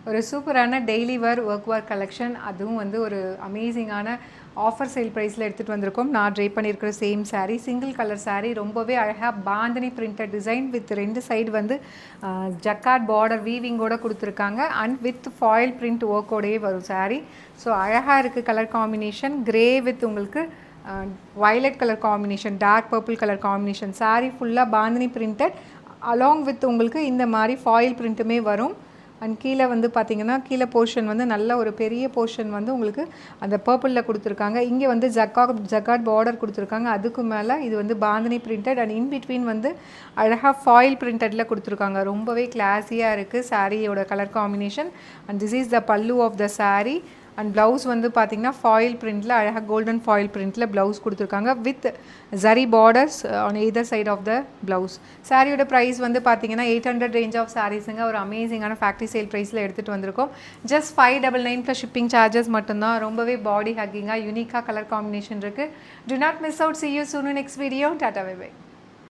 ஒரு சூப்பரான daily work collection. அதுவும் வந்து ஒரு அமேசிங்கான ஆஃபர் சேல் ப்ரைஸில் எடுத்துகிட்டு வந்திருக்கோம். நான் ட்ரை பண்ணியிருக்கிற same sari, single colour sari, ரொம்பவே அழகாக bandhani printed design with 2 side வந்து ஜக்கார்ட் பார்டர் வீவிங்கோட கொடுத்துருக்காங்க. அண்ட் வித் ஃபாயில் பிரிண்ட் ஒர்க்கோடையே வரும் சாரீ. ஸோ அழகாக இருக்குது கலர் காம்பினேஷன். கிரே வித் உங்களுக்கு violet colour combination, dark purple colour combination. Sari ஃபுல்லாக பாந்தினி பிரிண்டட் அலாங் வித் உங்களுக்கு இந்த மாதிரி ஃபாயில் பிரிண்ட்டுமே வரும். அண்ட் கீழே வந்து பார்த்திங்கன்னா கீழே போர்ஷன் வந்து நல்ல ஒரு பெரிய போர்ஷன் வந்து உங்களுக்கு அந்த பர்பிளில் கொடுத்துருக்காங்க. இங்கே வந்து ஜக்கார்ட் பார்டர் கொடுத்துருக்காங்க. அதுக்கு மேலே இது வந்து bandhani printed and in between வந்து அழகாக ஃபாயில் பிரிண்டடில் கொடுத்துருக்காங்க. ரொம்பவே கிளாஸியாக இருக்குது சாரியோட colour combination. And this is the pallu of the sari. And blouse வந்து பார்த்திங்கன்னா ஃபாயில் பிரிண்டில் அழகாக கோல்டன் ஃபாயில் பிரிண்டில் ப்ளவுஸ் கொடுத்துருக்காங்க with zari borders on either side of the blouse. சாரியோட ப்ரைஸ் வந்து பார்த்திங்கன்னா 800 ரேஞ்ச் ஆஃப் சாரீஸுங்க. ஒரு அமேசிங்கான ஃபேக்ட்ரி சேல் ப்ரைஸில் எடுத்துகிட்டு வந்திருக்கோம். ஜஸ்ட் 599 ப்ளஸ் ஷிப்பிங் சார்ஜஸ் மட்டும்தான். ரொம்பவே பாடி ஹக்கிங்காக யூனிக்காக கலர் காம்பினேஷன் இருக்குது. Do not miss out. see you soon in next video. Tata bye by.